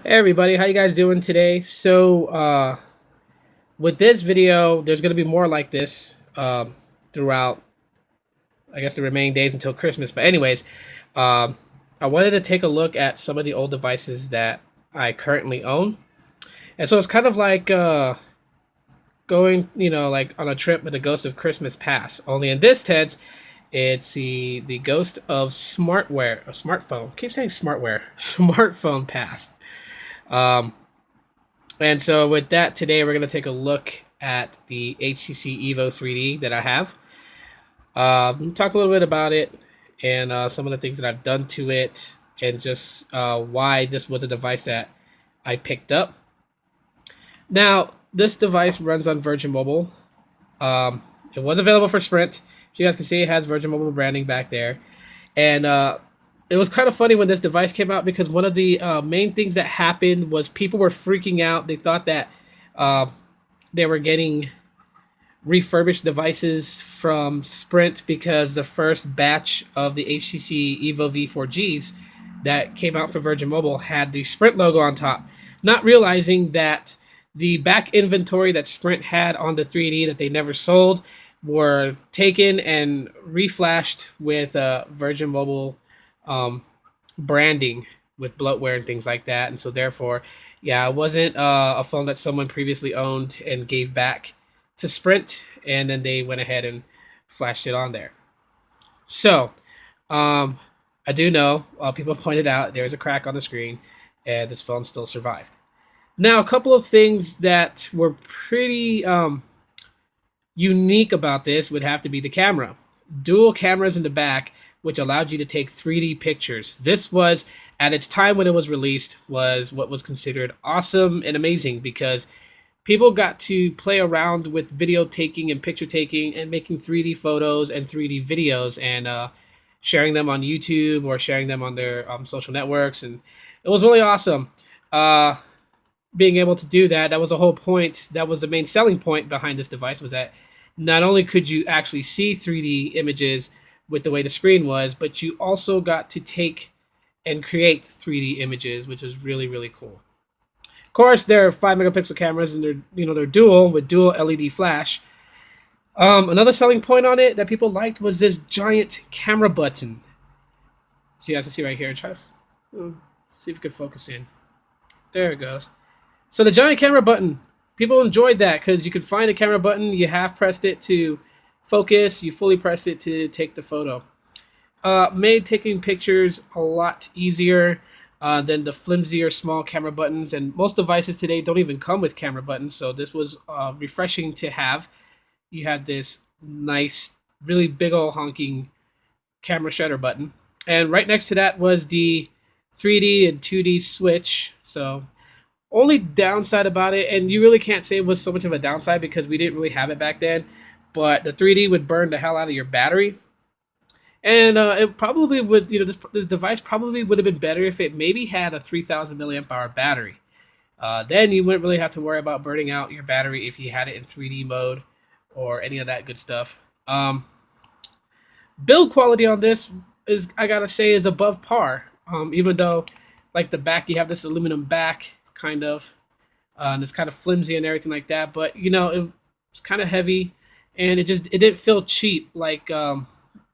Hey everybody, how you guys doing today? With this video, there's gonna be more like this throughout, I guess, the remaining days until Christmas. But anyways, um, I wanted to take a look at some of the old devices that I currently own, and so it's kind of like going, like on a trip with the Ghost of Christmas Past. Only in this tense, it's the Ghost of Smartware, a smartphone. I keep saying smartware, smartphone past. Um, And so with that, today we're going to take a look at the HTC Evo 3D that I have. Talk a little bit about it and some of the things that I've done to it and just why this was a device that I picked up. Now, this device runs on Virgin Mobile. It was available for Sprint. As you guys can see, it has Virgin Mobile branding back there. And it was kind of funny when this device came out because one of the main things that happened was people were freaking out. They thought that uh, they were getting refurbished devices from Sprint because the first batch of the HTC Evo V4Gs that came out for Virgin Mobile had the Sprint logo on top, not realizing that the back inventory that Sprint had on the 3D that they never sold were taken and reflashed with Virgin Mobile um, branding with bloatware and things like that. And so, therefore, yeah, it wasn't a phone that someone previously owned and gave back to Sprint, and then they went ahead and flashed it on there. So, um, I do know people pointed out there's a crack on the screen, and this phone still survived. Now, a couple of things that were pretty unique about this would have to be the camera. Dual cameras in the back, which allowed you to take 3D pictures. This was, at its time when it was released, was what was considered awesome and amazing because people got to play around with video taking and picture taking and making 3D photos and 3D videos and sharing them on YouTube or sharing them on their social networks. And it was really awesome. Being able to do that, that was the whole point. That was the main selling point behind this device, was that not only could you actually see 3D images with the way the screen was, but you also got to take and create 3D images, which is really, really cool. Of course, they're 5 megapixel cameras, and they're dual with dual LED flash. Another selling point on it that people liked was this giant camera button. So you guys can see right here. Try to see if you could focus in. There it goes. So the giant camera button, people enjoyed that because you could find a camera button, you half pressed it to focus, you fully pressed it to take the photo. Made taking pictures a lot easier than the flimsier small camera buttons, and most devices today don't even come with camera buttons, so this was refreshing to have. You had this nice, really big old honking camera shutter button, and right next to that was the 3D and 2D switch. So only downside about it, and you really can't say it was so much of a downside because we didn't really have it back then, but the 3D would burn the hell out of your battery. And it probably would, this device probably would have been better if it maybe had a 3,000 milliamp hour battery. Then you wouldn't really have to worry about burning out your battery if you had it in 3D mode or any of that good stuff. Build quality on this is, I gotta say, is above par. Even though, like the back, you have this aluminum back, kind of, and it's kind of flimsy and everything like that. But it was kind of heavy, and it didn't feel cheap like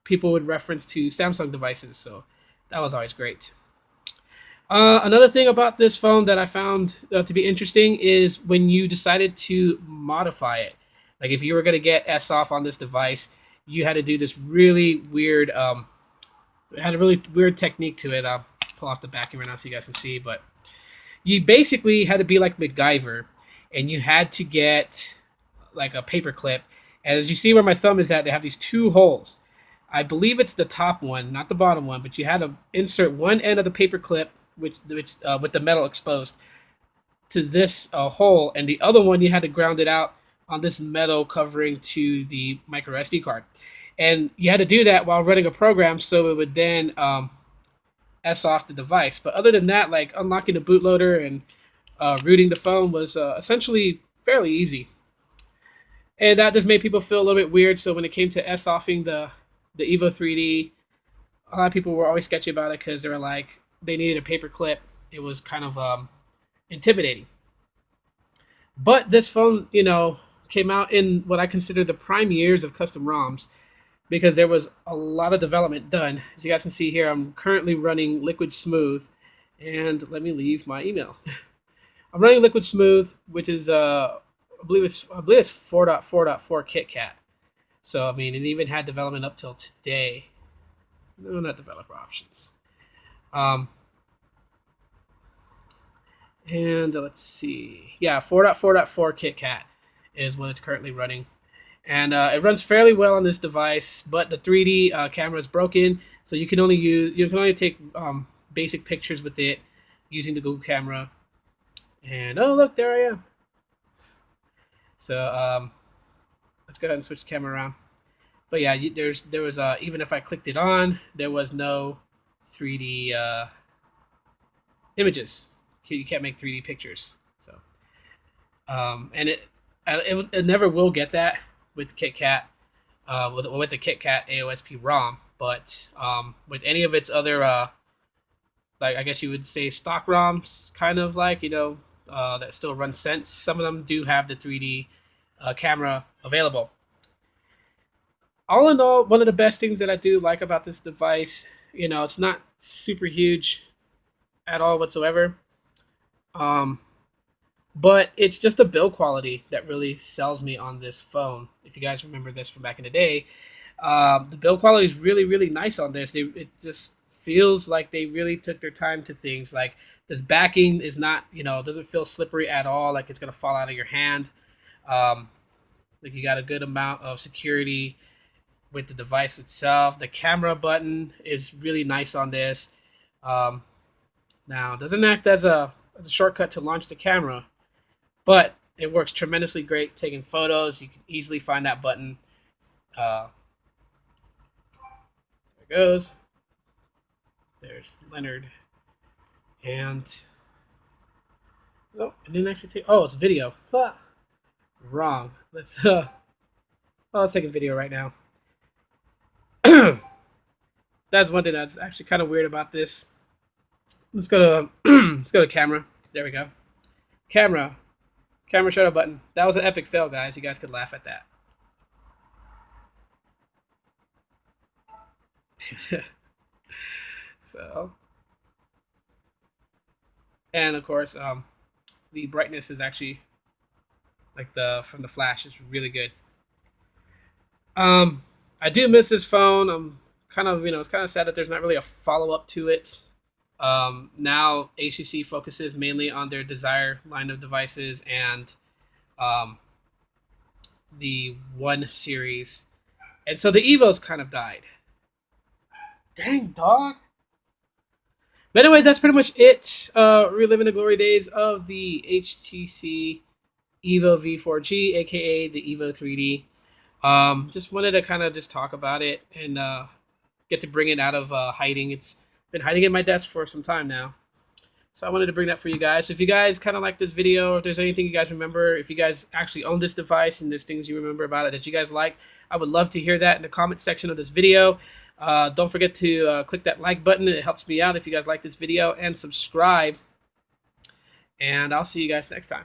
people would reference to Samsung devices. So that was always great. Another thing about this phone that I found to be interesting is when you decided to modify it. Like if you were going to get S off on this device, you had to do this really weird, it had a really weird technique to it. I'll pull off the backing right now so you guys can see. But you basically had to be like MacGyver, and you had to get like a paper clip. And as you see where my thumb is at, they have these two holes. I believe it's the top one, not the bottom one, but you had to insert one end of the paper clip, which with the metal exposed, to this hole, and the other one you had to ground it out on this metal covering to the micro SD card. And you had to do that while running a program, so it would then S off the device. But other than that, like unlocking the bootloader and rooting the phone was essentially fairly easy. And that just made people feel a little bit weird. So when it came to S offing the Evo 3D, a lot of people were always sketchy about it because they were like, they needed a paper clip. It was kind of intimidating. But this phone, came out in what I consider the prime years of custom ROMs because there was a lot of development done. As you guys can see here, I'm currently running Liquid Smooth, and let me leave my email. I'm running Liquid Smooth, which is I believe it's 4.4.4 KitKat. So I mean, it even had development up till today. No, not developer options. Um, and let's see. Yeah, 4.4.4 KitKat is what it's currently running. And it runs fairly well on this device, but the 3D camera is broken, so you can only take basic pictures with it using the Google camera. And oh look, there I am. So let's go ahead and switch the camera around. But yeah, there was even if I clicked it on, there was no 3D images. You can't make 3D pictures. So and it never will get that with KitKat, with the KitKat AOSP ROM. But with any of its other like I guess you would say stock ROMs, kind of like that still run Sense. Some of them do have the 3D camera available. All in all, one of the best things that I do like about this device, it's not super huge at all whatsoever. But it's just the build quality that really sells me on this phone. If you guys remember this from back in the day, the build quality is really, really nice on this. It just feels like they really took their time to things. Like this backing is not, doesn't feel slippery at all. Like it's gonna fall out of your hand. Like you got a good amount of security with the device itself. The camera button is really nice on this. Now, it doesn't act as a shortcut to launch the camera, but it works tremendously great taking photos. You can easily find that button. There it goes. There's Leonard. And oh, it didn't actually take. Oh, it's video. Ah, wrong. Let's take a video right now. That's one thing that's actually kind of weird about this. Let's go to camera. There we go. Camera shutter button. That was an epic fail, guys. You guys could laugh at that. So, and of course, the brightness is actually like from the flash is really good. I do miss this phone. I'm kind of it's kind of sad that there's not really a follow up to it. Now HTC focuses mainly on their Desire line of devices and the One series, and so the Evo's kind of died. Dang dog. But anyways, that's pretty much it. Reliving the glory days of the HTC Evo V4G, aka the Evo 3D. Just wanted to kind of just talk about it and get to bring it out of hiding. It's been hiding in my desk for some time now. So I wanted to bring that for you guys. So if you guys kind of like this video, if there's anything you guys remember, if you guys actually own this device and there's things you remember about it that you guys like, I would love to hear that in the comment section of this video. Don't forget to click that like button. It helps me out if you guys like this video, and subscribe. And I'll see you guys next time.